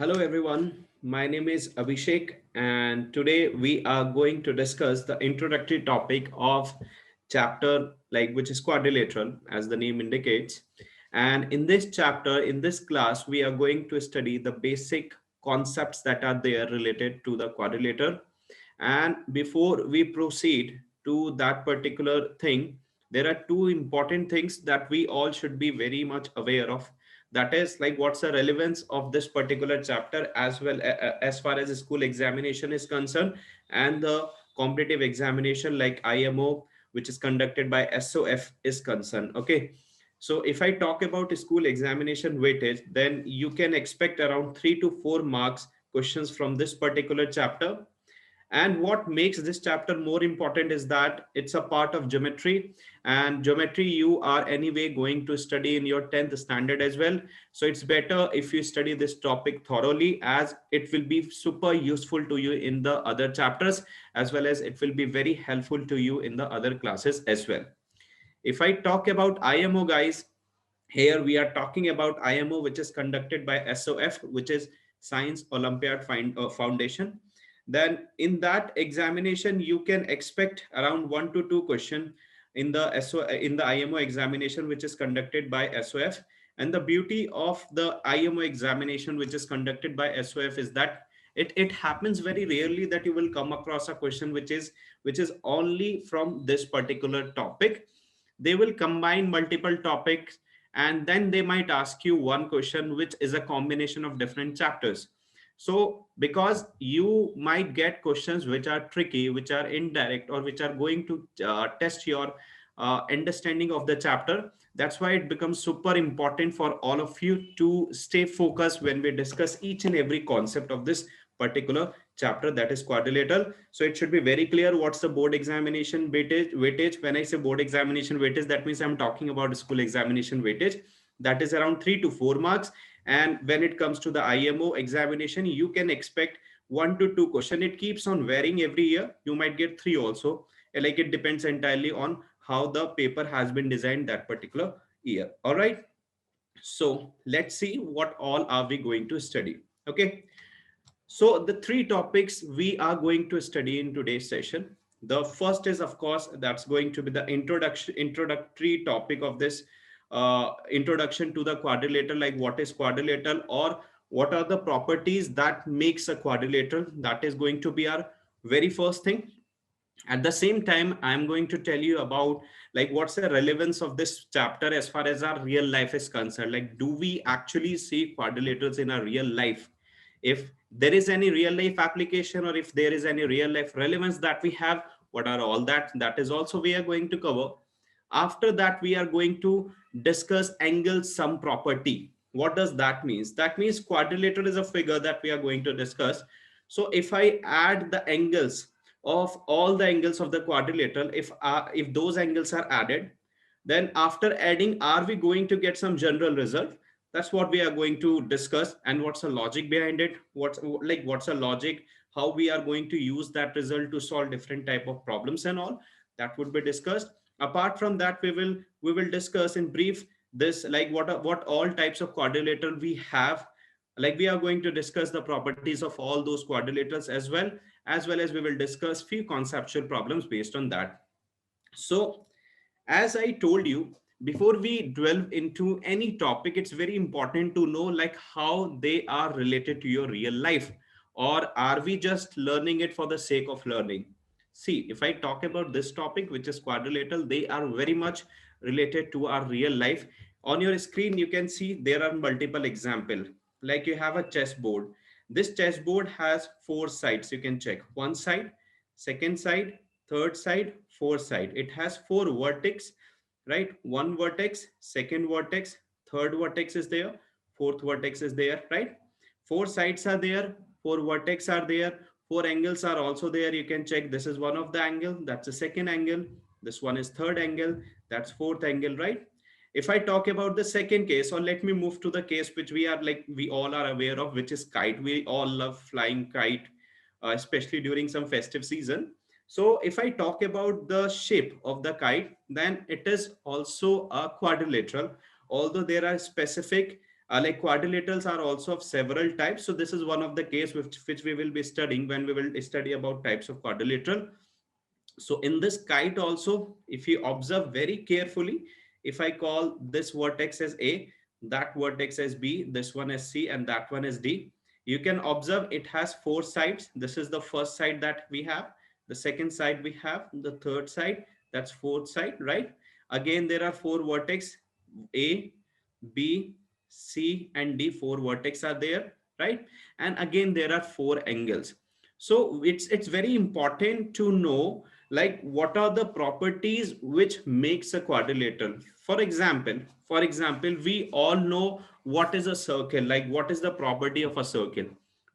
Hello everyone, my name is Abhishek and today we are going to discuss the introductory topic of chapter which is quadrilateral as the name indicates. And in this chapter, in this class, we are going to study the basic concepts that are there related to the quadrilateral. And before we proceed to that particular thing, there are two important things that we all should be very much aware of. That is like what's the relevance of this particular chapter as well as far as school examination is concerned, and the competitive examination like IMO, which is conducted by SOF, is concerned. Okay. So if I talk about school examination weightage, then you can expect around 3 to 4 marks questions from this particular chapter. And what makes this chapter more important is that it's a part of geometry, and geometry you are anyway going to study in your 10th standard as well. So it's better if you study this topic thoroughly, as it will be super useful to you in the other chapters, as well as it will be very helpful to you in the other classes as well. If I talk about IMO, guys, here we are talking about IMO, which is conducted by SOF, which is Science Olympiad Foundation. Then in that examination, you can expect around 1 to 2 questions in the in the IMO examination, which is conducted by SOF. And the beauty of the IMO examination, which is conducted by SOF, is that it happens very rarely that you will come across a question which is only from this particular topic. They will combine multiple topics, and then they might ask you one question which is a combination of different chapters. So because you might get questions which are tricky, which are indirect, or which are going to test your understanding of the chapter, that's why it becomes super important for all of you to stay focused when we discuss each and every concept of this particular chapter, that is quadrilateral. So it should be very clear what's the board examination weightage. When I say board examination weightage, that means I'm talking about school examination weightage. That is around 3 to 4 marks. And when it comes to the IMO examination, you can expect 1 to 2 questions. It keeps on varying every year. You might get three also. Like it depends entirely on how the paper has been designed that particular year. All right. So let's see what all are we going to study. Okay. So the three topics we are going to study in today's session. The first is, of course, that's going to be the introductory topic of this introduction to the quadrilateral, like what is quadrilateral or what are the properties that makes a quadrilateral. That is going to be our very first thing. At the same time, I'm going to tell you about like what's the relevance of this chapter as far as our real life is concerned. Like, do we actually see quadrilaterals in our real life? If there is any real life application, or if there is any real life relevance that we have, what are all that is also we are going to cover. After that, we are going to discuss angle sum property. What does that means? That means quadrilateral is a figure that we are going to discuss. So if I add the angles of all the angles of the quadrilateral, if those angles are added, then after adding, are we going to get some general result? That's what we are going to discuss. And what's the logic behind it? What's the logic, how we are going to use that result to solve different type of problems and all, that would be discussed. Apart from that, we will discuss in brief this, like what all types of quadrilateral we have. Like we are going to discuss the properties of all those quadrilaterals, as well as we will discuss few conceptual problems based on that. So as I told you, before we delve into any topic, it's very important to know like how they are related to your real life, or are we just learning it for the sake of learning? See, if I talk about this topic, which is quadrilateral, they are very much related to our real life. On your screen, you can see there are multiple example. Like you have a chessboard. This chessboard has four sides. You can check one side, second side, third side, fourth side. It has four vertex, right? One vertex, second vertex, third vertex is there, fourth vertex is there, right? Four sides are there, four vertex are there, four angles are also there. You can check, this is one of the angle, that's the second angle, this one is third angle, that's fourth angle, right? If I talk about the second case, or let me move to the case which we all are aware of, which is kite. We all love flying kite, especially during some festive season. So if I talk about the shape of the kite, then it is also a quadrilateral, although there are specific Like quadrilaterals are also of several types. So this is one of the case which we will be studying when we will study about types of quadrilateral. So in this kite also, if you observe very carefully, if I call this vertex as A, that vertex as B, this one as C, and that one as D, you can observe it has four sides. This is the first side that we have. The second side we have, the third side, that's fourth side, right? Again, there are four vertex, A, B, C, and D. Four vertex are there, right? And again, there are four angles. So it's very important to know like what are the properties which makes a quadrilateral. For example, we all know what is a circle, like what is the property of a circle.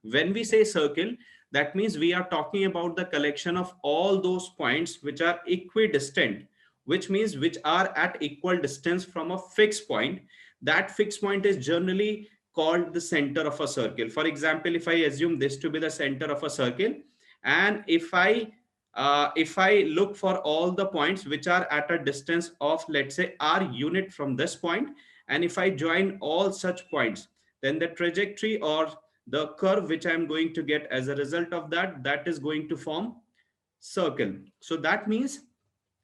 When we say circle, that means we are talking about the collection of all those points which are equidistant, which means which are at equal distance from a fixed point. That fixed point is generally called the center of a circle. For example, if I assume this to be the center of a circle, and if I look for all the points which are at a distance of, let's say, r unit from this point, and if I join all such points, then the trajectory or the curve which I'm going to get as a result of that, that is going to form circle. So that means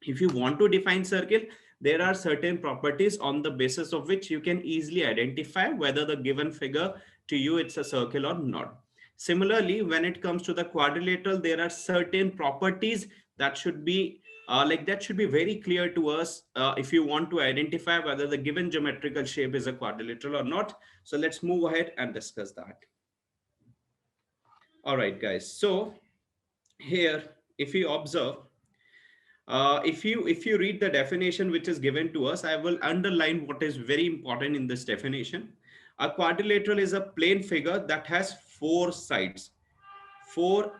if you want to define circle, there are certain properties on the basis of which you can easily identify whether the given figure to you it's a circle or not. Similarly, when it comes to the quadrilateral, there are certain properties that should be that should be very clear to us if you want to identify whether the given geometrical shape is a quadrilateral or not. So let's move ahead and discuss that. All right, guys. So here, if you observe, if you read the definition which is given to us, I will underline what is very important in this definition. A quadrilateral is a plane figure that has four sides, or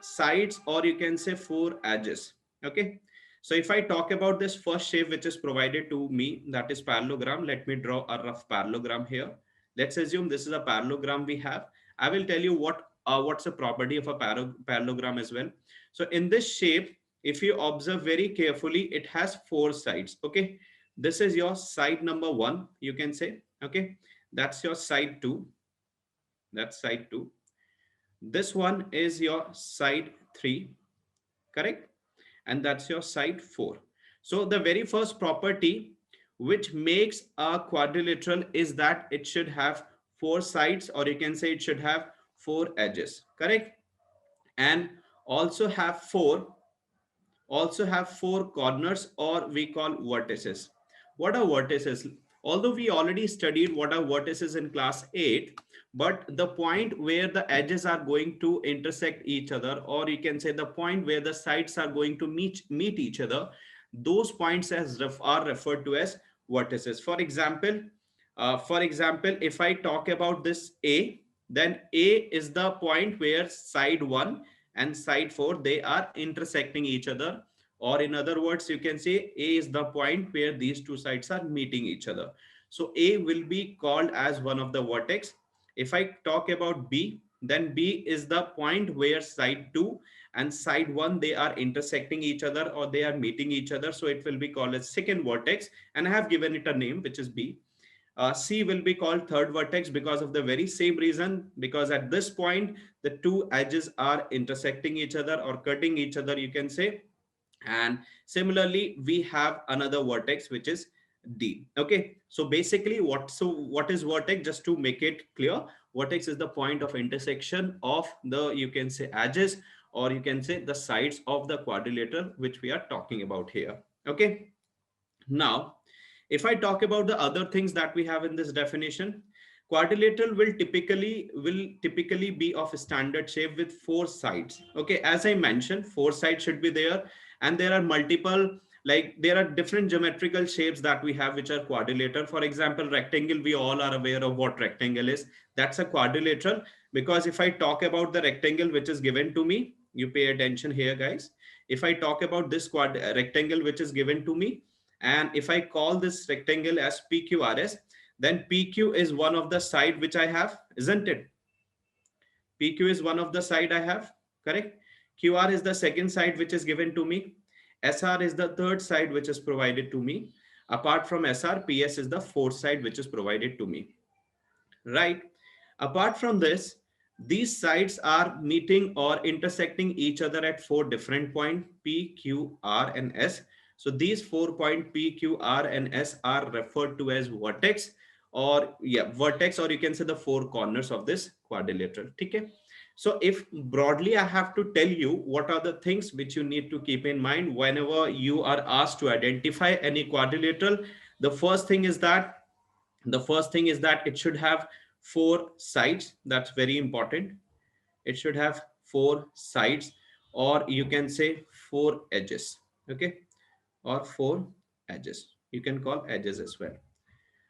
you can say four edges. Okay. So if I talk about this first shape which is provided to me, that is parallelogram. Let me draw a rough parallelogram here. Let's assume this is a parallelogram we have. I will tell you what's the property of a parallelogram as well. So in this shape, if you observe very carefully, it has four sides. Okay. This is your side number one, you can say. Okay. That's your side two. That's side two. This one is your side 3, correct? And that's your side 4. So the very first property which makes a quadrilateral is that it should have four sides, or you can say it should have four edges, correct? And also have four corners, or we call vertices. What are vertices? Although we already studied what are vertices in class 8, but the point where the edges are going to intersect each other, or you can say the point where the sides are going to meet each other, those points are referred to as vertices. For example, if I talk about this A, then A is the point where side 1 and side 4, they are intersecting each other, or in other words, you can say A is the point where these two sides are meeting each other. So A will be called as one of the vertex. If I talk about B, then B is the point where side 2 and side 1, they are intersecting each other, or they are meeting each other, so it will be called as second vertex, and I have given it a name which is B. C will be called third vertex because of the very same reason, because at this point the two edges are intersecting each other or cutting each other, you can say. And similarly, we have another vertex which is D. Okay, so basically what is vertex? Just to make it clear, vertex is the point of intersection of the, you can say, edges, or you can say the sides of the quadrilateral which we are talking about here. Okay, now if I talk about the other things that we have in this definition, quadrilateral will typically be of standard shape with four sides. Okay, as I mentioned, four sides should be there, and there are multiple, like there are different geometrical shapes that we have which are quadrilateral. For example, rectangle, we all are aware of what rectangle is. That's a quadrilateral, because if I talk about the rectangle which is given to me, you pay attention here, guys. If I talk about this rectangle which is given to me, and if I call this rectangle as PQRS, then PQ is one of the side which I have, isn't it? PQ is one of the side I have, correct? QR is the second side which is given to me. SR is the third side which is provided to me. Apart from SR, PS is the fourth side which is provided to me. right? Apart from this, these sides are meeting or intersecting each other at four different points P, Q, R, and S. So these 4 points P, Q, R, and S are referred to as vertex, or yeah, vertex, or you can say the four corners of this quadrilateral. Okay. So if broadly I have to tell you what are the things which you need to keep in mind whenever you are asked to identify any quadrilateral, the first thing is that it should have four sides. That's very important. It should have four sides, or you can say four edges. Okay, or four edges. You can call edges as well.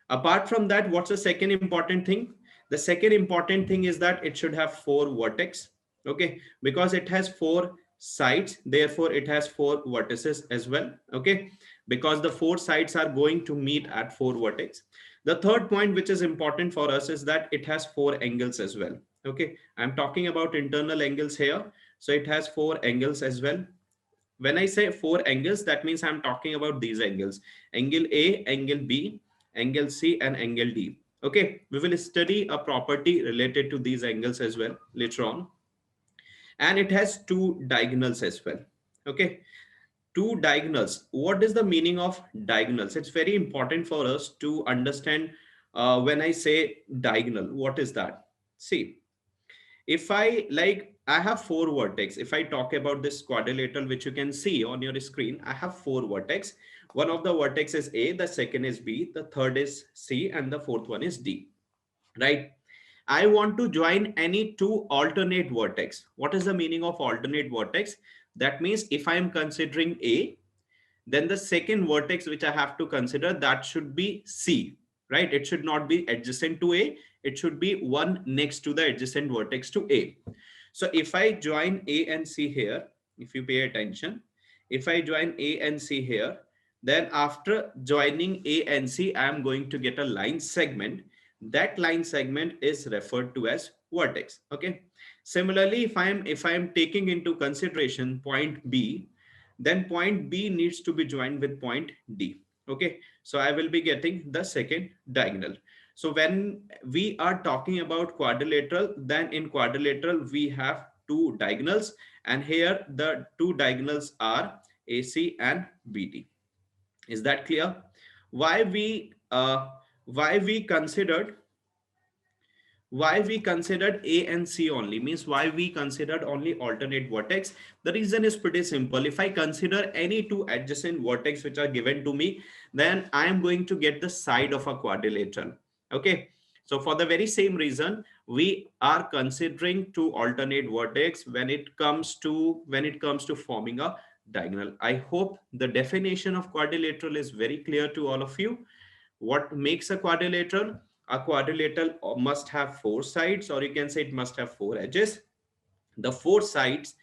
Apart from that, what's the second important thing? The second important thing is that it should have four vertex. Okay, because it has four sides, therefore it has four vertices as well. Okay, because the four sides are going to meet at four vertex. The third point which is important for us is that it has four angles as well. Okay, I'm talking about internal angles here, so it has four angles as well. When I say four angles, that means I'm talking about these angles: angle A, angle B, angle C, and angle D. Okay, we will study a property related to these angles as well later on. And it has two diagonals as well. Okay, two diagonals. What is the meaning of diagonals? It's very important for us to understand. When I say diagonal, what is that? See, if I have four vertex. If I talk about this quadrilateral, which you can see on your screen, I have four vertex. One of the vertex is A, the second is B, the third is C, and the fourth one is D, right? I want to join any two alternate vertex. What is the meaning of alternate vertex? That means if I am considering A, then the second vertex which I have to consider, that should be C, right? It should not be adjacent to A. It should be one next to the adjacent vertex to A. So if I join A and C here, if you pay attention, if I join A and C here, then after joining A and C, I am going to get a line segment. That line segment is referred to as vertex. Okay. Similarly, if I am taking into consideration point B, then point B needs to be joined with point D. Okay, so I will be getting the second diagonal. So when we are talking about quadrilateral, then in quadrilateral we have two diagonals, and here the two diagonals are AC and BD. Is that clear? Why we uh, why we considered why we considered A and C only, means why we considered only alternate vertex. The reason is pretty simple. If I consider any two adjacent vertex which are given to me, then I am going to get the side of a quadrilateral. Okay, so for the very same reason, we are considering two alternate vertex when it comes to forming a diagonal. I hope the definition of quadrilateral is very clear to all of you. What makes a quadrilateral? A quadrilateral must have four sides, or you can say it must have four edges. The four sides,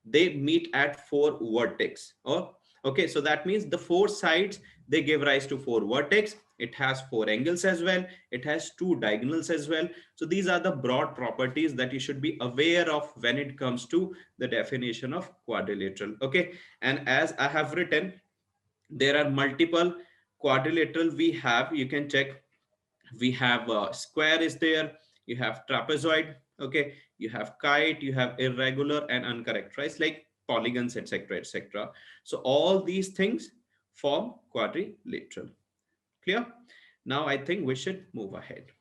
they meet at four vertex. Oh, okay, so that means the four sides, they give rise to four vertex. It has four angles as well. It has two diagonals as well. So these are the broad properties that you should be aware of when it comes to the definition of quadrilateral. Okay, and as I have written, there are multiple quadrilateral we have. You can check. We have square is there, you have trapezoid, okay, you have kite, you have irregular and uncharacterized like polygons, etc., etc. So all these things form quadrilateral. Clear? Now I think we should move ahead.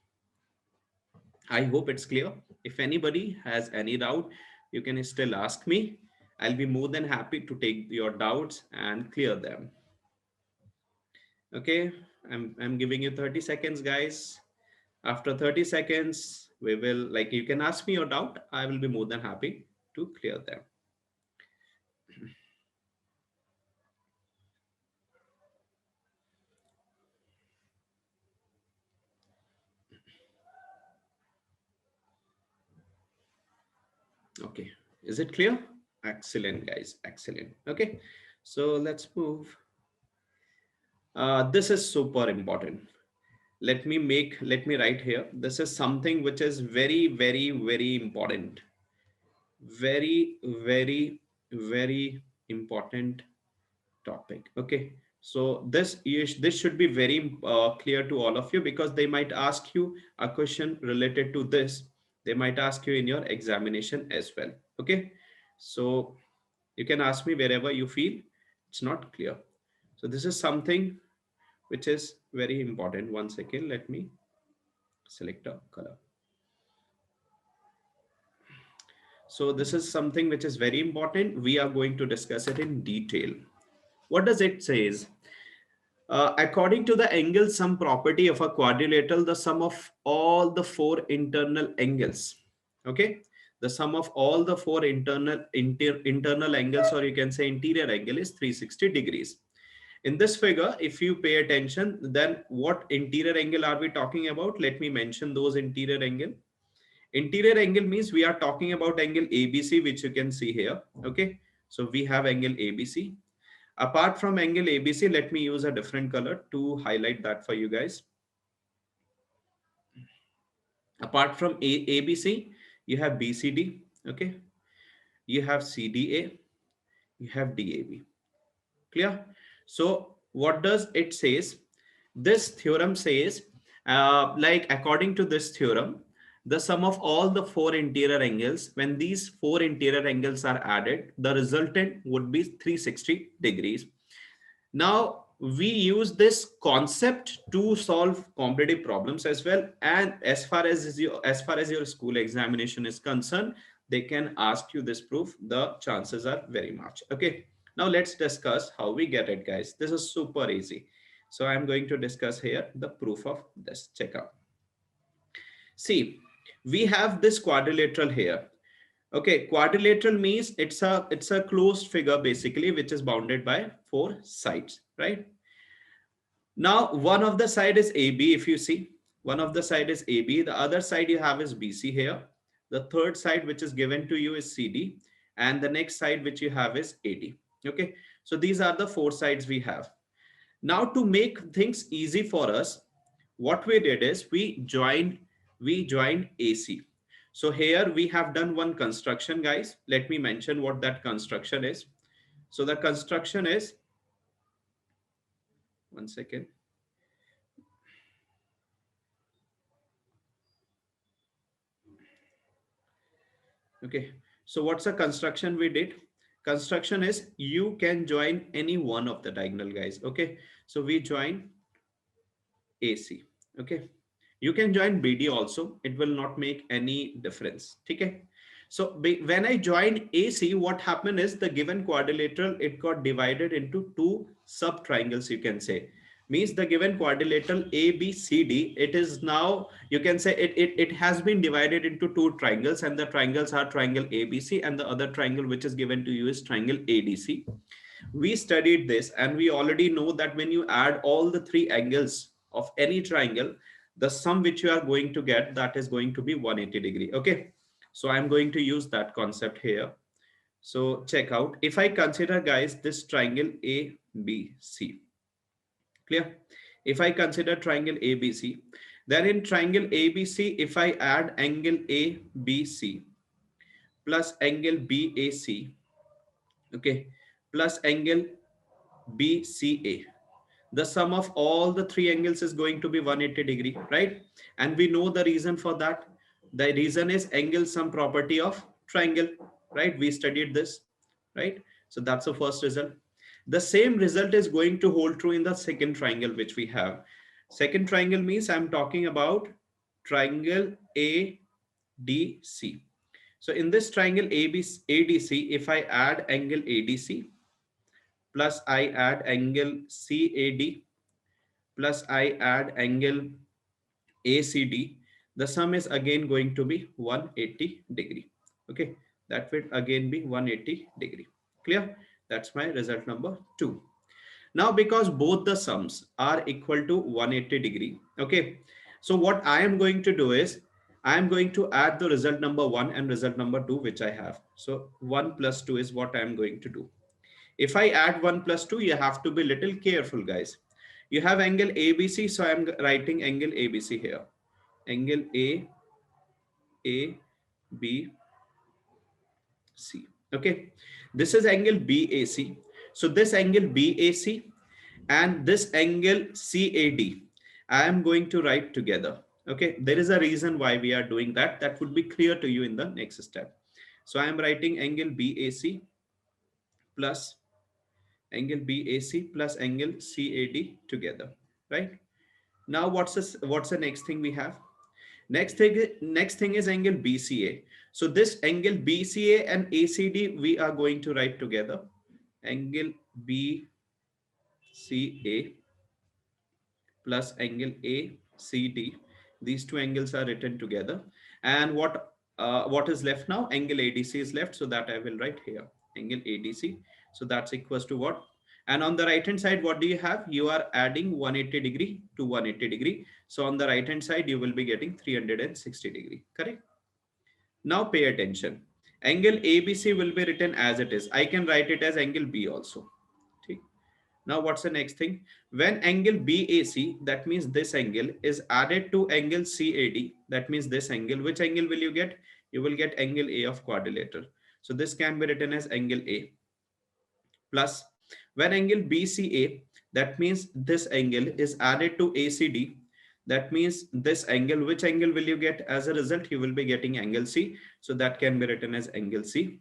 I hope it's clear. If anybody has any doubt, you can still ask me. I'll be more than happy to take your doubts and clear them. Okay, I'm giving you 30 seconds, guys. After 30 seconds, we will, like, you can ask me your doubt. I will be more than happy to clear them. Okay, is it clear? Excellent, guys, excellent. Okay, so let's move. This is super important. Let me write here. This is something which is very, very, very important. Very, very, very important topic. Okay, So this should be very clear to all of you, because they might ask you a question related to this. They might ask you in your examination as well. Okay. So you can ask me wherever you feel it's not clear. So this is something which is very important. One second, let me select a color. So this is something which is very important. We are going to discuss it in detail. What does it says? According to the angle sum property of a quadrilateral, the sum of all the four internal angles, okay, the sum of all the four internal angles, or you can say interior angle, is 360 degrees. In this figure, if you pay attention, then what interior angle are we talking about? Let me mention those interior angle. Interior angle means we are talking about angle ABC, which you can see here. Okay, so we have angle ABC. Apart from angle ABC, let me use a different color to highlight that for you guys. Apart from ABC, you have BCD, okay? You have CDA, you have DAB. Clear? So what does it says? This theorem says, like according to this theorem, the sum of all the four interior angles, when these four interior angles are added, the resultant would be 360 degrees. Now we use this concept to solve competitive problems as well. And as far as your school examination is concerned, they can ask you this proof. The chances are very much. Okay. Now let's discuss how we get it, guys. This is super easy. So I'm going to discuss here the proof of this. Check out. See, we have this quadrilateral here. Okay, quadrilateral means it's a closed figure basically, which is bounded by four sides, right? Now, one of the side is AB, if you see, one of the side is AB, the other side you have is BC here. The third side which is given to you is CD, and the next side which you have is AD. Okay, so these are the four sides we have. Now, to make things easy for us, what we did is we joined AC. So here we have done one construction, guys. Let me mention what that construction is. So the construction is, one second. Okay, so what's the construction we did? Construction is you can join any one of the diagonal, guys. Okay, so we join AC. Okay, you can join BD also. It will not make any difference. Okay, so when I joined AC, what happened is the given quadrilateral, it got divided into two sub triangles, you can say. Means the given quadrilateral ABCD, it is now, you can say it has been divided into two triangles, and the triangles are triangle ABC, and the other triangle which is given to you is triangle ADC. We studied this, and we already know that when you add all the three angles of any triangle, the sum which you are going to get, that is going to be 180 degree. Okay, so I'm going to use that concept here. So check out, if I consider, guys, this triangle ABC. Clear? If I consider triangle ABC, then in triangle ABC, if I add angle ABC plus angle BAC, okay, plus angle BCA, the sum of all the three angles is going to be 180 degree, right? And we know the reason for that. The reason is angle sum property of triangle, right? We studied this, right? So that's the first result. The same result is going to hold true in the second triangle which we have. Second triangle means I'm talking about triangle ADC. So in this triangle ADC, if I add angle ADC plus I add angle CAD plus I add angle ACD, the sum is again going to be 180 degree. Okay, that will again be 180 degree. Clear? That's my result number 2. Now, because both the sums are equal to 180 degree, okay, so what I am going to do is I am going to add the result number 1 and result number 2 which I have. So 1 plus 2 is what I am going to do. If I add 1 plus 2, you have to be little careful, guys. You have angle ABC, so I'm writing angle ABC here. Angle ABC. Okay. This is angle BAC. So this angle BAC and this angle CAD, I am going to write together. Okay, there is a reason why we are doing that. That would be clear to you in the next step. So I am writing angle BAC plus angle BAC plus angle CAD together, right? Now what's the next thing we have? Next thing is angle BCA. So this angle BCA and ACD we are going to write together. Angle BCA plus angle ACD. These two angles are written together. And what is left now? Angle ADC is left, so that I will write here. Angle ADC. So that's equals to what? And on the right hand side, what do you have? You are adding 180 degree to 180 degree. So on the right hand side, you will be getting 360 degree. Correct? Now pay attention. Angle ABC will be written as it is. I can write it as angle B also. Okay. Now what's the next thing? When angle BAC, that means this angle, is added to angle CAD, that means this angle. Which angle will you get? You will get angle A of quadrilateral. So this can be written as angle A plus when angle BCA, that means this angle is added to ACD. That means this angle, which angle will you get as a result? You will be getting angle C. So that can be written as angle C.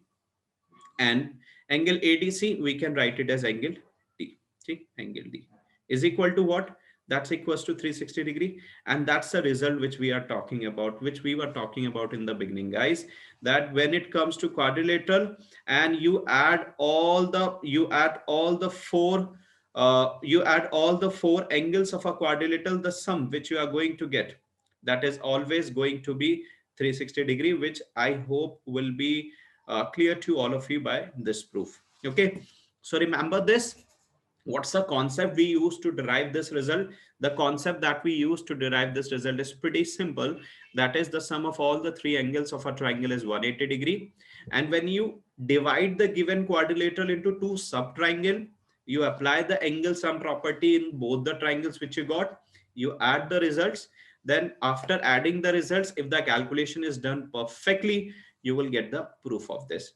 And angle ADC, we can write it as angle D. See, angle D is equal to what? That's equals to 360 degree. And that's the result which we are talking about, which we were talking about in the beginning, guys, that when it comes to quadrilateral and you add all the four angles of a quadrilateral, the sum which you are going to get, that is always going to be 360 degree, which I hope will be clear to all of you by this proof. Okay, so remember this. What's the concept we use to derive this result? The concept that we use to derive this result is pretty simple. That is, the sum of all the three angles of a triangle is 180 degree. And when you divide the given quadrilateral into two sub-triangle, you apply the angle sum property in both the triangles which you got, you add the results. Then after adding the results, if the calculation is done perfectly, you will get the proof of this.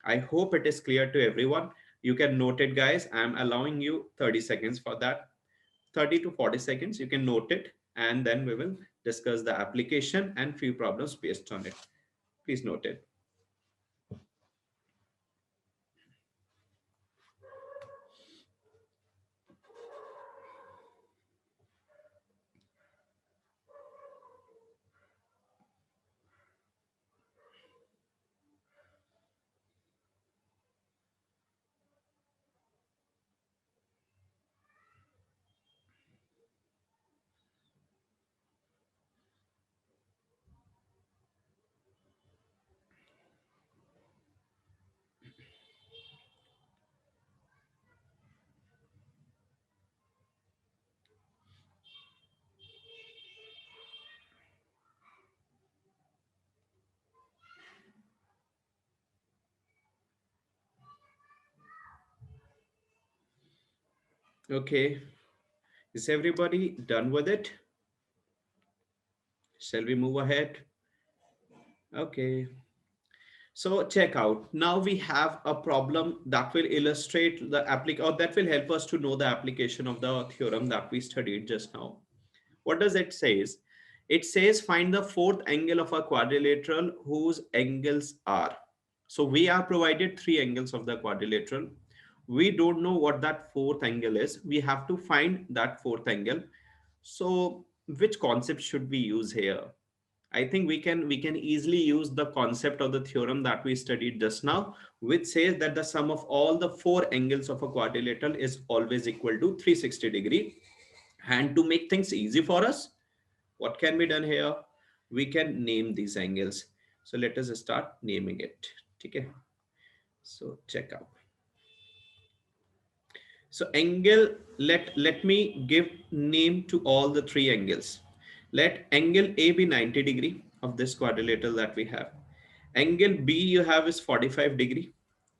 I hope it is clear to everyone. You can note it, guys. I'm allowing you 30 seconds for that. 30 to 40 seconds, you can note it, and then we will discuss the application and few problems based on it. Please note it. Okay. Is everybody done with it? Shall we move ahead? Okay. So check out. Now we have a problem that will illustrate the or that will help us to know the application of the theorem that we studied just now. What does it says? It says find the fourth angle of a quadrilateral whose angles are. So we are provided three angles of the quadrilateral. We don't know what that fourth angle is. We have to find that fourth angle. So which concept should we use here? I think we can easily use the concept of the theorem that we studied just now, which says that the sum of all the four angles of a quadrilateral is always equal to 360 degree. And to make things easy for us, what can be done here? We can name these angles. So let us start naming it. Okay. So check out. So angle, let me give name to all the three angles. Let angle A be 90 degree of this quadrilateral that we have. Angle B you have is 45 degree.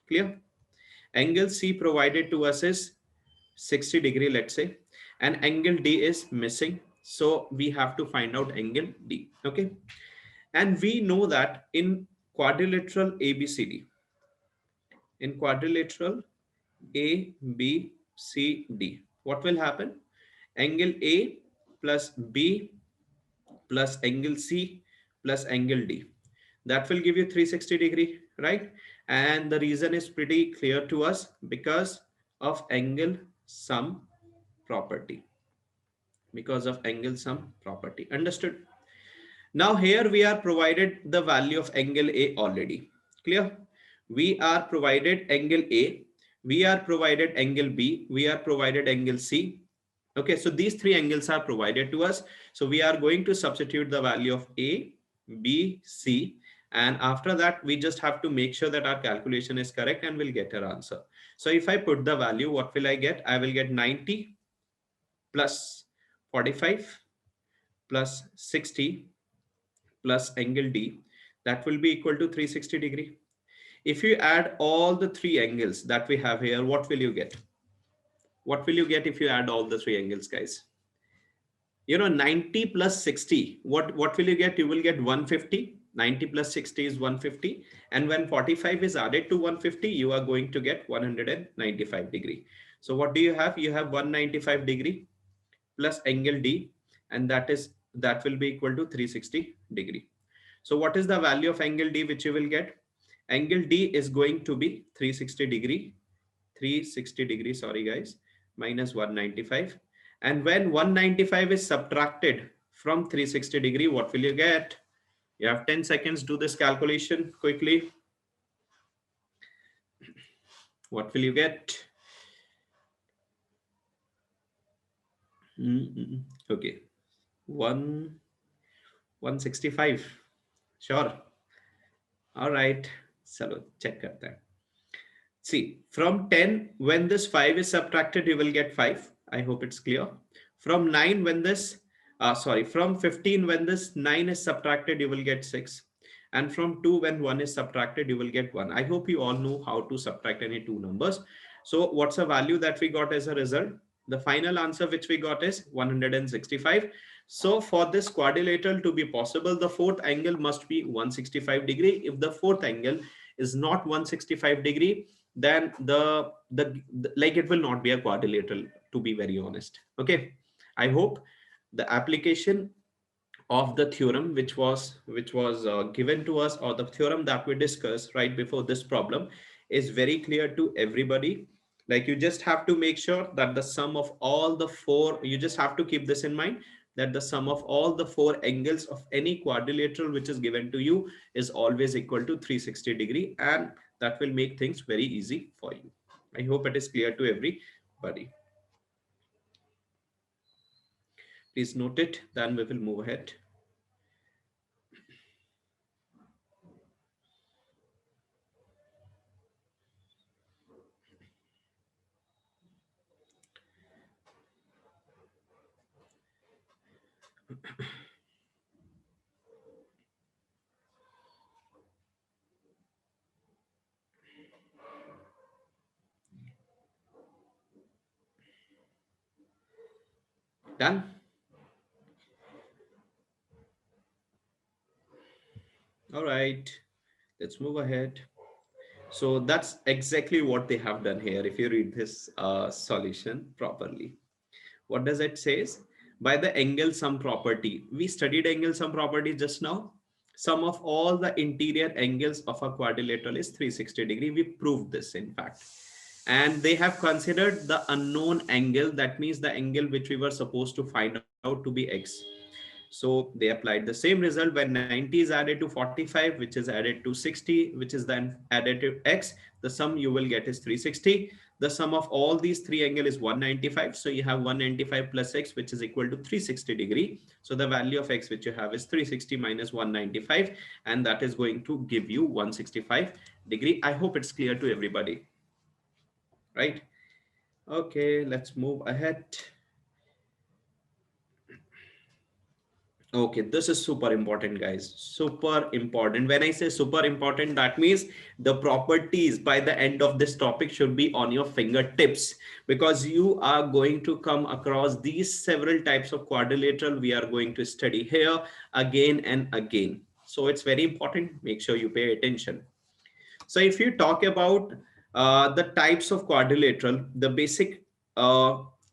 Clear? Angle C provided to us is 60 degree, let's say. And angle D is missing. So we have to find out angle D. Okay. And we know that in quadrilateral ABCD, in quadrilateral ABCD, what will happen? Angle A plus B plus angle C plus angle D. That will give you 360 degree, right? And the reason is pretty clear to us because of angle sum property. Because of angle sum property. Understood? Now here we are provided the value of angle A already. Clear? We are provided angle A. We are provided angle B. We are provided angle C. Okay, so these three angles are provided to us. So we are going to substitute the value of A, B, C. And after that, we just have to make sure that our calculation is correct and we'll get our answer. So if I put the value, what will I get? I will get 90 plus 45 plus 60 plus angle D, that will be equal to 360 degree. If you add all the three angles that we have here, what will you get? What will you get if you add all the three angles, guys? 90 plus 60, what will you get? You will get 150. 90 plus 60 is 150. And when 45 is added to 150, you are going to get 195 degree. So what do you have? You have 195 degree plus angle D, and that will be equal to 360 degree. So what is the value of angle D which you will get? Angle D is going to be 360 degree, sorry guys, minus 195. And when 195 is subtracted from 360 degree, what will you get? You have 10 seconds, do this calculation quickly. What will you get? Okay, 165. Sure. All right. Chalo, check करते हैं. See, from 10, when this 5 is subtracted, you will get 5. I hope it's clear. From 9, when this, from 15, when this 9 is subtracted, you will get 6. And from 2, when 1 is subtracted, you will get 1. I hope you all know how to subtract any two numbers. So what's the value that we got as a result? The final answer which we got is 165. So for this quadrilateral to be possible, the fourth angle must be 165 degree. If the fourth angle is not 165 degree, then the like it will not be a quadrilateral, to be very honest. Okay, I hope the application of the theorem which was given to us, or the theorem that we discussed right before this problem, is very clear to everybody. Like, you just have to make sure that the sum of all the four, you just have to keep this in mind, that the sum of all the four angles of any quadrilateral which is given to you is always equal to 360 degree, and that will make things very easy for you. I hope it is clear to everybody. Please note it, then we will move ahead. Done? All right, let's move ahead. So that's exactly what they have done here. If you read this solution properly, what does it says? By the angle sum property, we studied angle sum property just now. Sum of all the interior angles of a quadrilateral is 360 degree. We proved this, in fact. And they have considered the unknown angle. That means the angle which we were supposed to find out to be x. So they applied the same result when 90 is added to 45, which is added to 60, which is then added to x. The sum you will get is 360. The sum of all these three angles is 195. So you have 195 plus x, which is equal to 360 degree. So the value of x which you have is 360 minus 195, and that is going to give you 165 degree. I hope it's clear to everybody, right? Okay, let's move ahead. Okay, this is super important, guys. Super important. When I say super important, that means the properties by the end of this topic should be on your fingertips, because you are going to come across these several types of quadrilateral we are going to study here again and again. So it's very important. Make sure you pay attention. So if you talk about the types of quadrilateral, the basic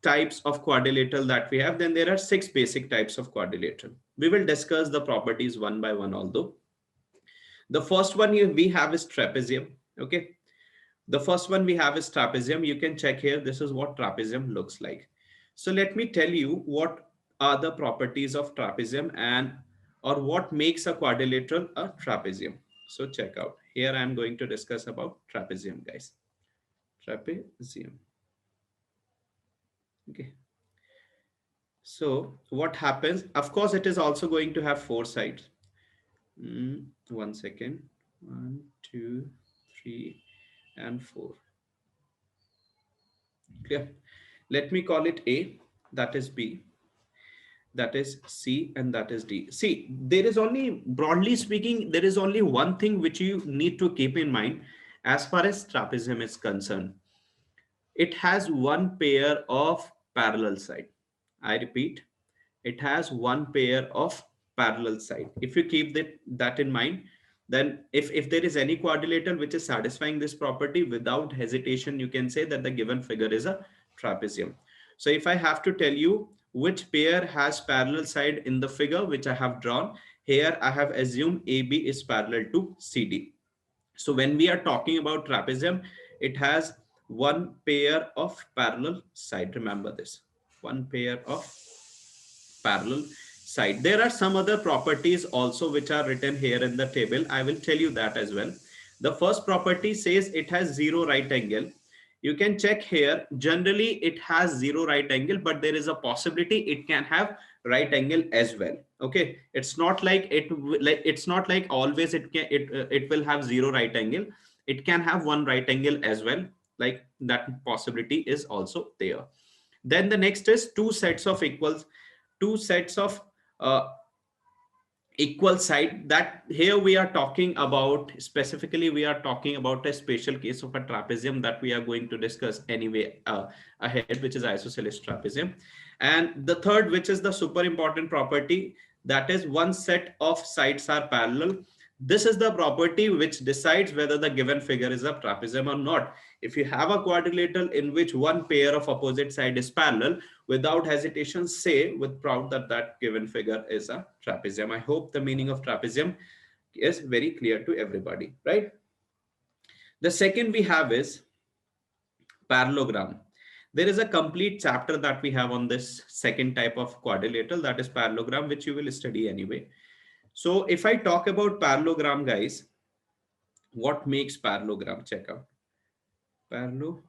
types of quadrilateral that we have, then there are six basic types of quadrilateral. We will discuss the properties one by one, although the first one we have is trapezium. Okay, the first one we have is trapezium. You can check here. This is what trapezium looks like. So let me tell you what are the properties of trapezium and or what makes a quadrilateral a trapezium. So check out here. I am going to discuss about trapezium, guys. Trapezium. Okay. So what happens? Of course, it is also going to have four sides. 1 second. 1, 2, 3, and 4. Clear? Let me call it A, that is B, that is C, and that is D. See, there is only, broadly speaking, there is only one thing which you need to keep in mind as far as trapezium is concerned. It has one pair of parallel side. I repeat, it has one pair of parallel side. If you keep that in mind, then if there is any quadrilateral which is satisfying this property, without hesitation, you can say that the given figure is a trapezium. So if I have to tell you which pair has parallel side in the figure which I have drawn, here I have assumed AB is parallel to CD. So when we are talking about trapezium, it has one pair of parallel side. Remember this, one pair of parallel side. There are some other properties also which are written here in the table. I will tell you that as well. The first property says it has zero right angle. You can check here. Generally, it has zero right angle, but there is a possibility it can have right angle as well. Okay, it's not like it's not like always it will have zero right angle. It can have one right angle as well. Like that possibility is also there. Then the next is two sets of uh, equal side. That here we are talking about, specifically we are talking about a special case of a trapezium that we are going to discuss anyway ahead, which is isosceles trapezium. And the third, which is the super important property, that is one set of sides are parallel. This is the property which decides whether the given figure is a trapezium or not. If you have a quadrilateral in which one pair of opposite side is parallel, without hesitation say with proud that that given figure is a trapezium. I hope the meaning of trapezium is very clear to everybody, right? The second we have is parallelogram. There is a complete chapter that we have on this second type of quadrilateral, that is parallelogram, which you will study anyway. So if I talk about parallelogram, guys, what makes parallelogram? Check out parallelogram.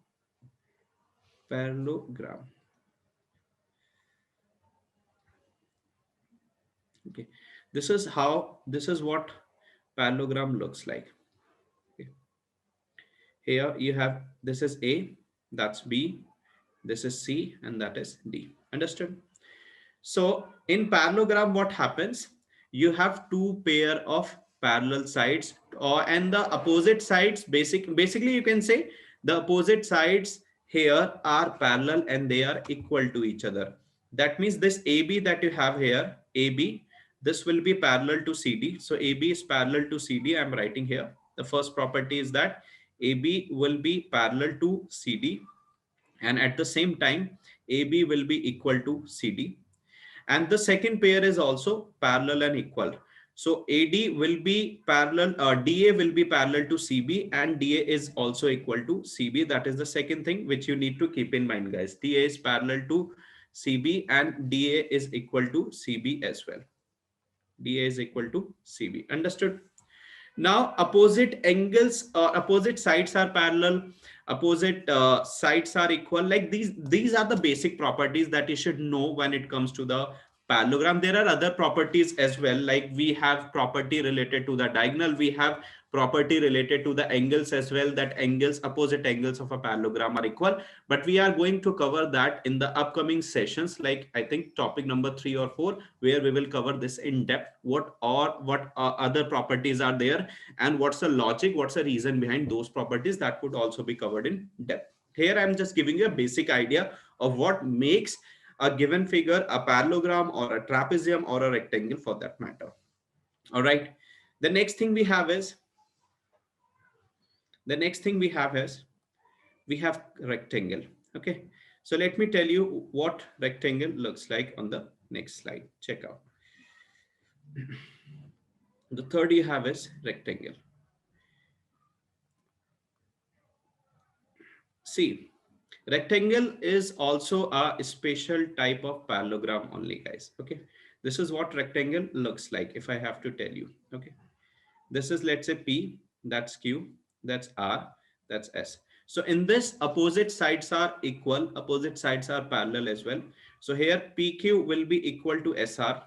Okay, this is what parallelogram looks like. Okay. Here you have, this is A, that's B, this is C, and that is D. Understood? So in parallelogram, what happens? You have two pair of parallel sides, and the opposite sides, basically you can say the opposite sides here are parallel and they are equal to each other. That means this AB that you have here, AB, this will be parallel to CD. So AB is parallel to CD. I'm writing here. The first property is that AB will be parallel to CD, and at the same time AB will be equal to CD. And the second pair is also parallel and equal. So AD will be parallel, DA will be parallel to CB, and DA is also equal to CB. That is the second thing which you need to keep in mind, guys. DA is parallel to CB and DA is equal to CB as well. DA is equal to CB. Understood? Now opposite angles or opposite sides are parallel, opposite sides are equal. Like these are the basic properties that you should know when it comes to the parallelogram. There are other properties as well, like we have property related to the diagonal, we have property related to the angles as well, that angles, opposite angles of a parallelogram are equal. But we are going to cover that in the upcoming sessions, like I think topic number 3 or 4, where we will cover this in depth, what other properties are there and what's the logic, what's the reason behind those properties. That could also be covered in depth. Here I'm just giving you a basic idea of what makes a given figure a parallelogram or a trapezium or a rectangle for that matter. All right, the next thing we have is we have rectangle. Okay, So let me tell you what rectangle looks like on the next slide. Check out. The third you have is rectangle. See, rectangle is also a special type of parallelogram only, guys. Okay, this is what rectangle looks like if I have to tell you. Okay, this is, let's say, P, that's Q, that's R, that's S. So in this, opposite sides are equal, opposite sides are parallel as well. So here PQ will be equal to SR,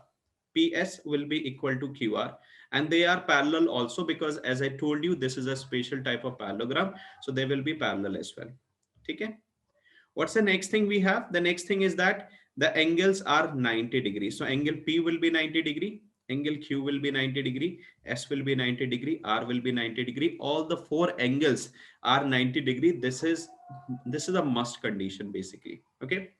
PS will be equal to QR, and they are parallel also because, as I told you, this is a special type of parallelogram. So they will be parallel as well. Okay. What's the next thing we have? The next thing is that the angles are 90 degrees. So angle P will be 90 degree, angle Q will be 90 degree, S will be 90 degree, R will be 90 degree. All the four angles are 90 degree. This is a must condition basically. Okay.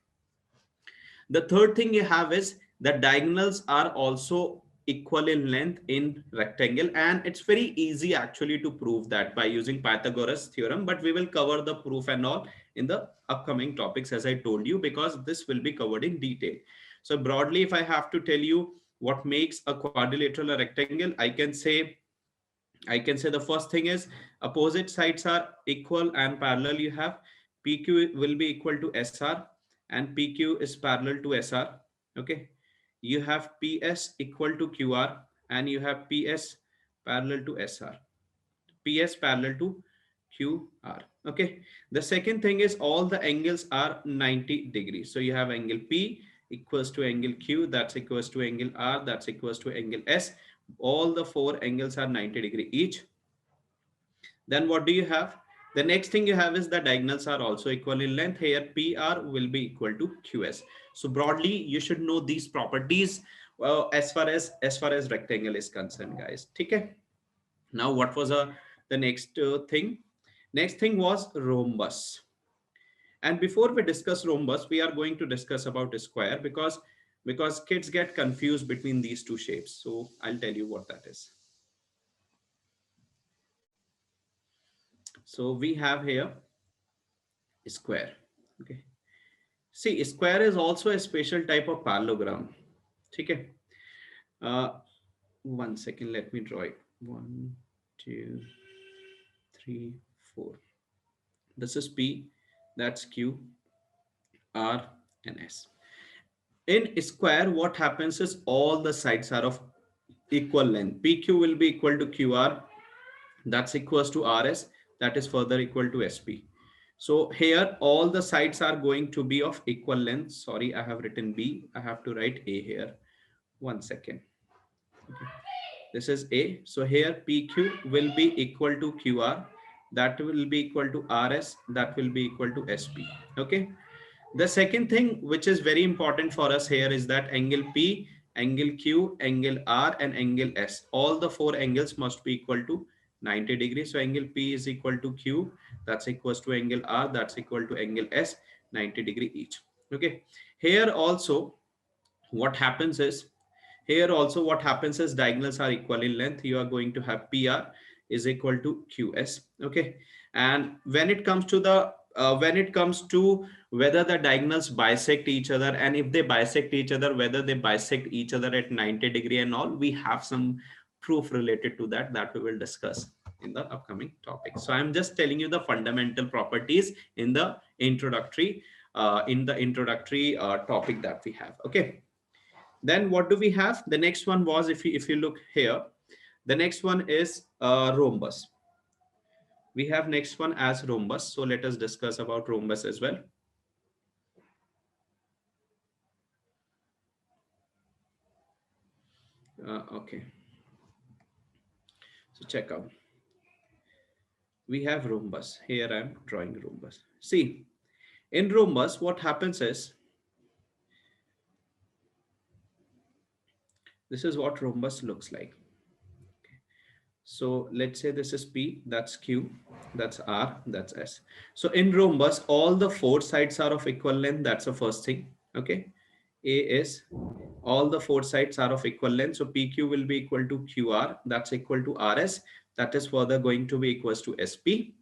The third thing you have is the diagonals are also equal in length in rectangle, and it's very easy actually to prove that by using Pythagoras theorem, but we will cover the proof and all in the upcoming topics, as I told you, because this will be covered in detail. So broadly, if I have to tell you what makes a quadrilateral a rectangle, I can say the first thing is opposite sides are equal and parallel. You have PQ will be equal to SR and PQ is parallel to SR. Okay. You have PS equal to QR and you have PS parallel to SR. PS parallel to QR. Okay. The second thing is all the angles are 90 degrees. So you have angle P equals to angle Q, that's equals to angle R, that's equals to angle S. All the four angles are 90 degree each. Then what do you have? The next thing you have is the diagonals are also equal in length. Here PR will be equal to QS. So broadly, you should know these properties as far as rectangle is concerned, guys. Okay. Now, what was the next thing? Next thing was rhombus. And before we discuss rhombus, we are going to discuss about a square because kids get confused between these two shapes. So I'll tell you what that is. So we have here a square. Okay. See, square is also a special type of parallelogram. Okay. Uh, 1 second, let me draw it. 1, 2, 3, 4. This is P, that's Q, R, and S. In square, what happens is all the sides are of equal length. PQ will be equal to QR, that's equals to RS, that is further equal to SP. So here all the sides are going to be of equal length. Sorry, I have written B. I have to write A here. 1 second. Okay. This is A. So here PQ will be equal to QR. That will be equal to RS. That will be equal to SP. Okay. The second thing which is very important for us here is that angle P, angle Q, angle R, and angle S. All the four angles must be equal to 90 degrees. So angle P is equal to Q, that's equals to angle R, that's equal to angle S, 90 degree each. Okay. Here also what happens is diagonals are equal in length. You are going to have PR is equal to QS. Okay. And when it comes to whether the diagonals bisect each other, and if they bisect each other, whether they bisect each other at 90 degree and all, we have some proof related to that we will discuss in the upcoming topic. So I'm just telling you the fundamental properties in the introductory topic that we have. Okay. Then what do we have? The next one was, if you look here, the next one is rhombus. We have next one as rhombus. So let us discuss about rhombus as well. Okay. So check out. We have rhombus. Here I am drawing rhombus. See, in rhombus, what happens is, this is what rhombus looks like. So let's say this is P, that's Q, that's R, that's S. So in rhombus, all the four sides are of equal length. That's the first thing. Okay. A is all the four sides are of equal length. So PQ will be equal to QR, that's equal to RS. That is further going to be equals to SP.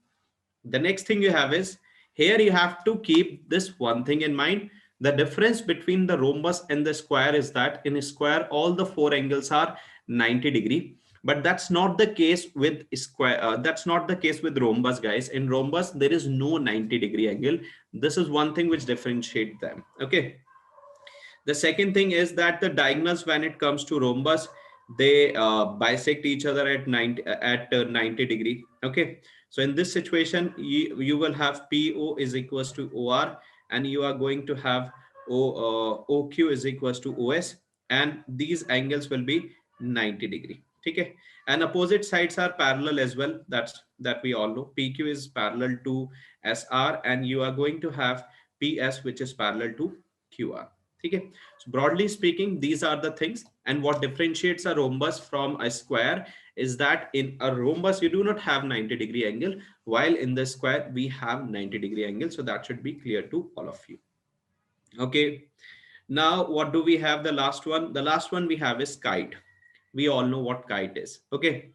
The next thing you have is Here you have to keep this one thing in mind. The difference between the rhombus and the square is that in a square, all the four angles are 90-degree. But that's not the case with square. That's not the case with rhombus, guys. In rhombus, there is no 90-degree angle. This is one thing which differentiates them. Okay. The second thing is that the diagonals, when it comes to rhombus, they bisect each other at 90 degree. Okay, so in this situation, you will have PO is equals to OR, and you are going to have OQ is equals to OS, and these angles will be 90 degree. Okay, and opposite sides are parallel as well. That we all know. PQ is parallel to SR, and you are going to have PS, which is parallel to QR. Okay, so broadly speaking, these are the things. And what differentiates a rhombus from a square is that in a rhombus you do not have 90-degree angle, while in the square we have 90-degree angle. So that should be clear to all of you. Okay, now what do we have? The last one, we have is kite. We all know what kite is. Okay,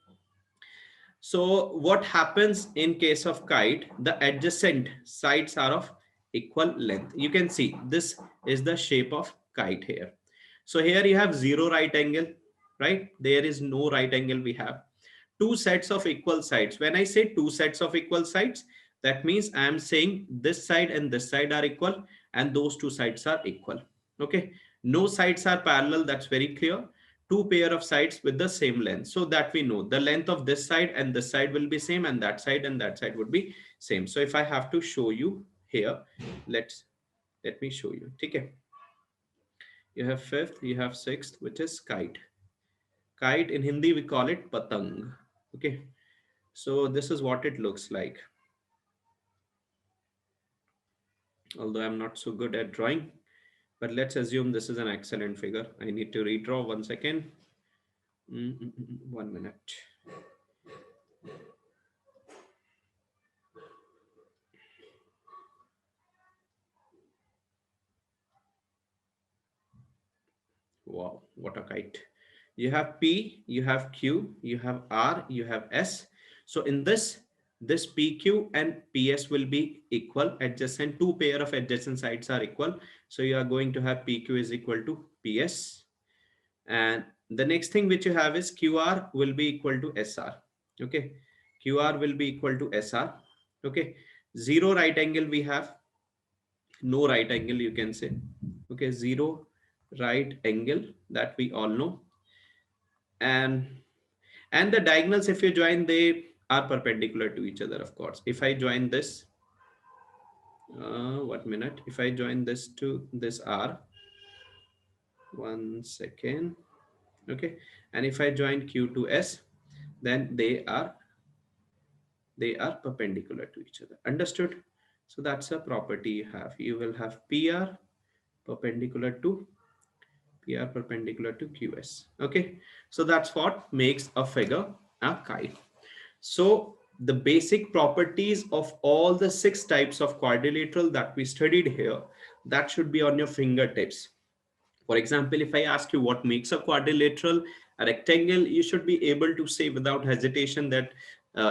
so what happens in case of kite? The adjacent sides are of equal length. You can see this is the shape of kite here. So here you have zero right angle, right? There is no right angle. We have two sets of equal sides. When I say two sets of equal sides, that means I am saying this side and this side are equal, and those two sides are equal. Okay, no sides are parallel. That's very clear. Two pair of sides with the same length, so that we know the length of this side and this side will be same, and that side would be same. So if I have to show you here, let me show you. Okay, you have fifth, you have sixth, which is kite. Kite in Hindi we call it patang. Okay, so this is what it looks like. Although I'm not so good at drawing, but let's assume this is an excellent figure. I need to redraw 1 second. 1 minute. Wow, what a kite. You have P, you have Q, you have R, you have S. So in this PQ and PS will be equal, adjacent. Two pair of adjacent sides are equal. So you are going to have PQ is equal to PS. And the next thing which you have is QR will be equal to SR. Okay, QR will be equal to SR. Okay, zero right angle we have, no right angle you can say. Okay, zero right angle, that we all know. And the diagonals, if you join, they are perpendicular to each other. Of course, if I join this, what minute, if I join this to this R, 1 second. Okay, and if I join Q to S, then they are perpendicular to each other. Understood? So that's a property you have. You will have PR perpendicular to QS. Okay, so that's what makes a figure a kite. So the basic properties of all the 6 types of quadrilateral that we studied here, that should be on your fingertips. For example, if I ask you what makes a quadrilateral, a rectangle, you should be able to say without hesitation that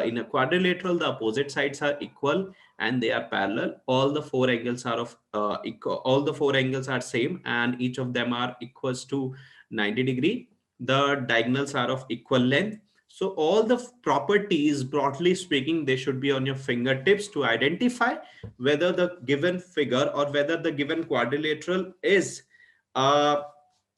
in a quadrilateral, the opposite sides are equal and they are parallel. All the four angles are of equal. All the four angles are same, and each of them are equals to 90 degree. The diagonals are of equal length. So all the properties, broadly speaking, they should be on your fingertips to identify whether the given figure or whether the given quadrilateral is uh,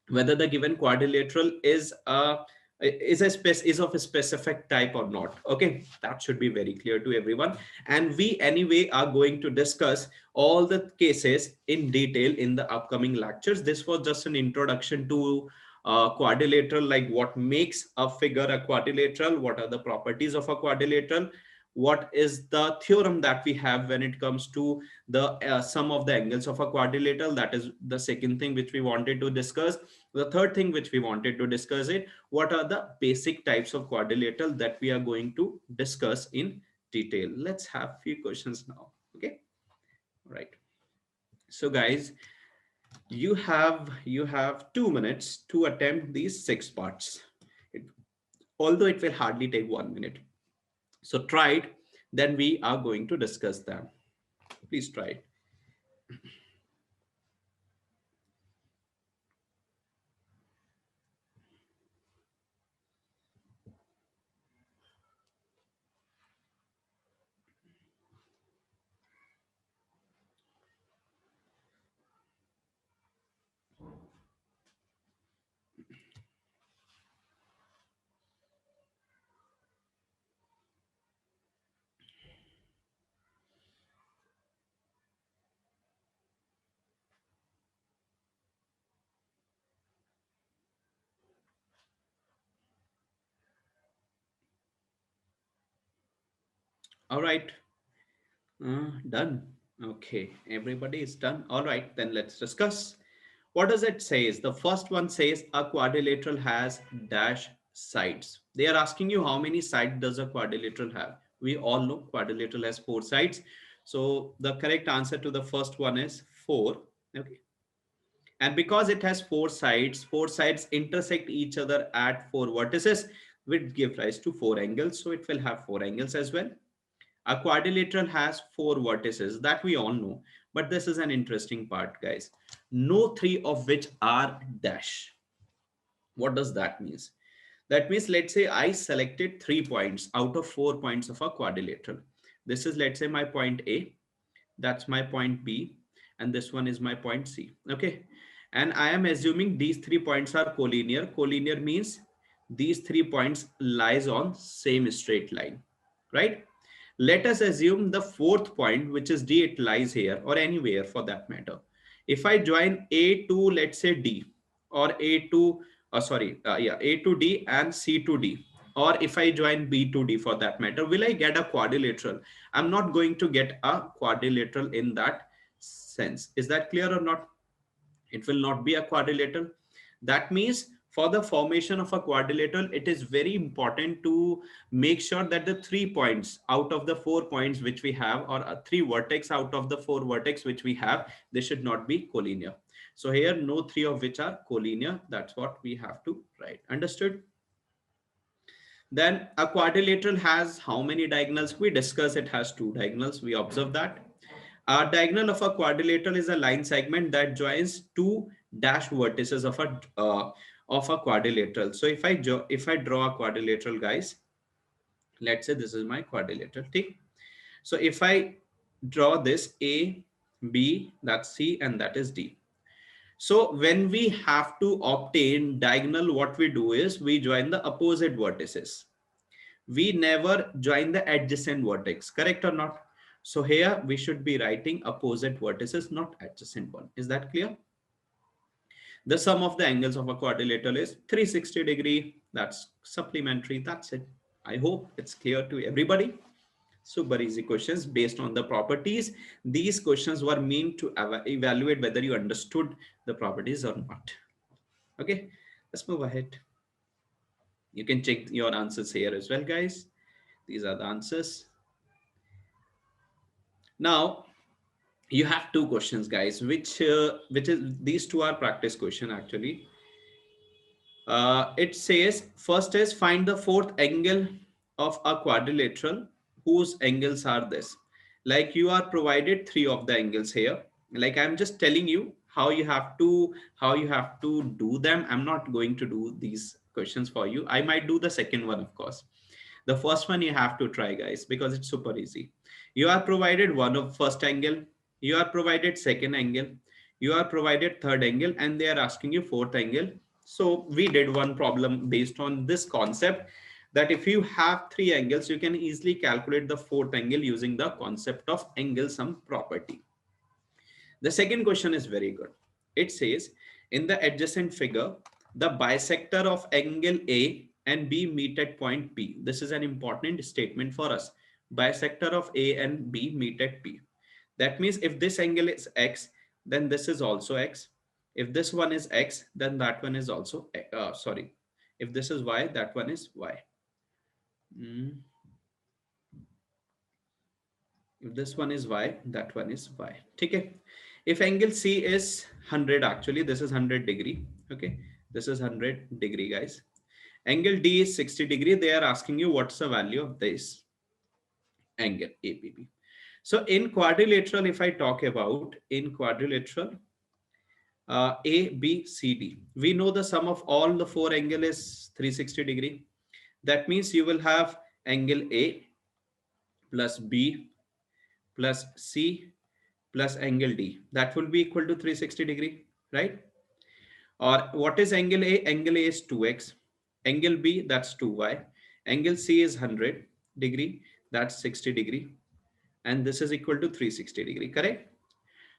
whether the given quadrilateral is of a specific type or not. Okay, that should be very clear to everyone. And we anyway are going to discuss all the cases in detail in the upcoming lectures. This was just an introduction to quadrilateral, like what makes a figure a quadrilateral, what are the properties of a quadrilateral, what is the theorem that we have when it comes to the sum of the angles of a quadrilateral. That is the second thing which we wanted to discuss. The third thing which we wanted to discuss is what are the basic types of quadrilateral that we are going to discuss in detail. Let's have few questions now. Okay, all right. So guys, you have 2 minutes to attempt these 6 parts, it, although it will hardly take 1 minute. So try it, then we are going to discuss them. Please try it. All right. Done. Okay, everybody is done. All right, then let's discuss. What does it say? The first one says a quadrilateral has dash sides. They are asking you how many sides does a quadrilateral have? We all know quadrilateral has four sides. So the correct answer to the first one is four. Okay. And because it has four sides intersect each other at four vertices, which give rise to four angles. So it will have four angles as well. A quadrilateral has four vertices that we all know, but this is an interesting part, guys. No three of which are dash. What does that mean? That means, let's say I selected 3 points out of 4 points of a quadrilateral. This is, let's say, my point A, that's my point B, and this one is my point C. Okay. And I am assuming these 3 points are collinear. Collinear means these 3 points lies on same straight line, right? Let us assume the fourth point, which is D, it lies here or anywhere for that matter. If I join A to, let's say, D, or A to, yeah, A to D and C to D, or if I join B to D for that matter, will I get a quadrilateral? I'm not going to get a quadrilateral in that sense. Is that clear or not? It will not be a quadrilateral. That means for the formation of a quadrilateral, it is very important to make sure that the 3 points out of the 4 points which we have, or three vertex out of the four vertex which we have, they should not be collinear. So here no three of which are collinear. That's what we have to write. Understood? Then a quadrilateral has how many diagonals? We discuss it has two diagonals. We observe that. A diagonal of a quadrilateral is a line segment that joins two dash vertices of a quadrilateral. So if I draw a quadrilateral, guys, let's say this is my quadrilateral. Okay? So if I draw this A, B, that's C, and that is D. So when we have to obtain diagonal, what we do is we join the opposite vertices. We never join the adjacent vertex, correct or not? So here we should be writing opposite vertices, not adjacent one. Is that clear? The sum of the angles of a quadrilateral is 360-degree. That's supplementary. That's it. I hope it's clear to everybody. Super easy questions based on the properties. These questions were meant to evaluate whether you understood the properties or not. Okay, let's move ahead. You can check your answers here as well, guys. These are the answers. Now, you have two questions, guys, which is, these two are practice question actually. It says first is find the fourth angle of a quadrilateral whose angles are this. Like you are provided three of the angles here. Like I'm just telling you how you have to do them. I'm not going to do these questions for you. I might do the second one, of course. The first one you have to try, guys, because it's super easy. You are provided one of first angle, you are provided second angle, you are provided third angle, and they are asking you fourth angle. So we did one problem based on this concept, that if you have three angles, you can easily calculate the fourth angle using the concept of angle sum property. The second question is very good. It says, in the adjacent figure, the bisector of angle A and B meet at point P. This is an important statement for us. Bisector of A and B meet at P. That means if this angle is X, then this is also X. If this one is X, then that one is also, sorry. If this is Y, that one is Y. Mm. If this one is Y, that one is Y. Okay. If angle C is 100, actually, this is 100-degree. Okay. This is 100-degree, guys. Angle D is 60-degree. They are asking you what's the value of this angle APB. So in quadrilateral, if I talk about in quadrilateral, A, B, C, D, we know the sum of all the four angle is 360 degree. That means you will have angle A plus B plus C plus angle D. That will be equal to 360 degree, right? Or what is angle A? Angle A is 2x. Angle B, that's 2y. Angle C is 100 degree, that's 60 degree. And this is equal to 360 degree, correct?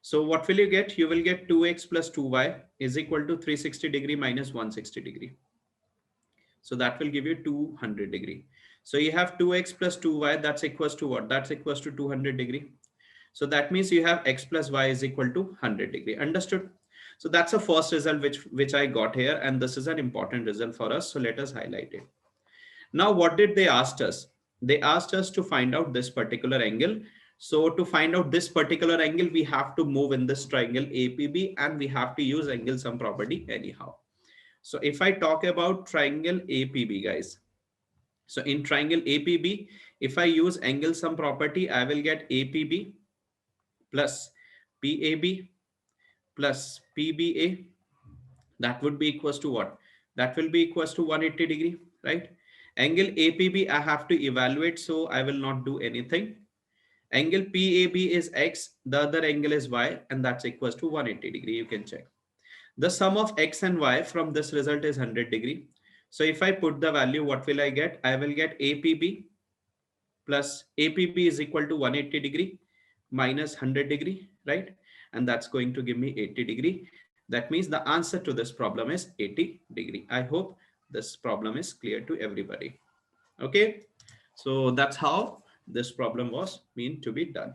So what will you get? You will get 2x plus 2y is equal to 360 degree minus 160 degree. So that will give you 200 degree. So you have 2x plus 2y, that's equals to what? That's equals to 200 degree. So that means you have x plus y is equal to 100 degree. Understood? So that's the first result which I got here. And this is an important result for us. So let us highlight it. Now, what did they ask us? They asked us to find out this particular angle. So to find out this particular angle, we have to move in this triangle APB and we have to use angle sum property anyhow. So if I talk about triangle APB, guys, so in triangle APB, if I use angle sum property, I will get APB plus PAB plus PBA. That would be equals to what? That will be equals to 180 degree, right? Angle APB I have to evaluate, so I will not do anything. Angle PAB is X, the other angle is Y, and that's equals to 180 degree. You can check. The sum of X and Y from this result is 100 degree. So if I put the value, what will I get? I will get APB plus APB is equal to 180 degree minus 100 degree, right? And that's going to give me 80 degree. That means the answer to this problem is 80 degree. I hope this problem is clear to everybody. Okay. So that's how this problem was meant to be done.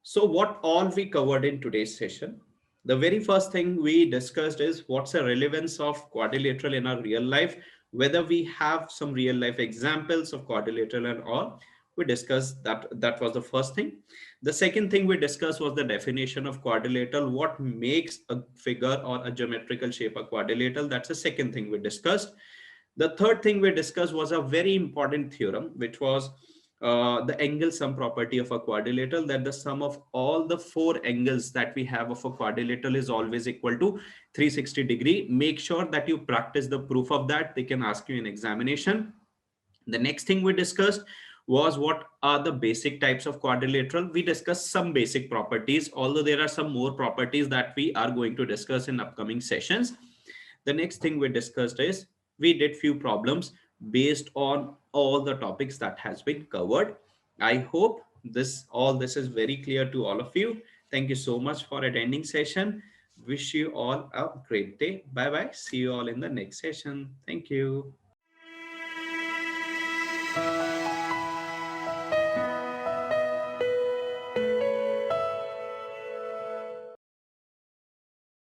So what all we covered in today's session? The very first thing we discussed is what's the relevance of quadrilateral in our real life, whether we have some real life examples of quadrilateral and all. We discussed that. That was the first thing. The second thing we discussed was the definition of quadrilateral. What makes a figure or a geometrical shape a quadrilateral? That's the second thing we discussed. The third thing we discussed was a very important theorem, which was the angle sum property of a quadrilateral, that the sum of all the four angles that we have of a quadrilateral is always equal to 360 degree. Make sure that you practice the proof of that. They can ask you in examination. The next thing we discussed was what are the basic types of quadrilateral. We discussed some basic properties, although there are some more properties that we are going to discuss in upcoming sessions. The next thing we discussed is we did few problems based on all the topics that has been covered. I hope all this is very clear to all of you. Thank you so much for attending session. Wish you all a great day. Bye bye. See you all in the next session. Thank you.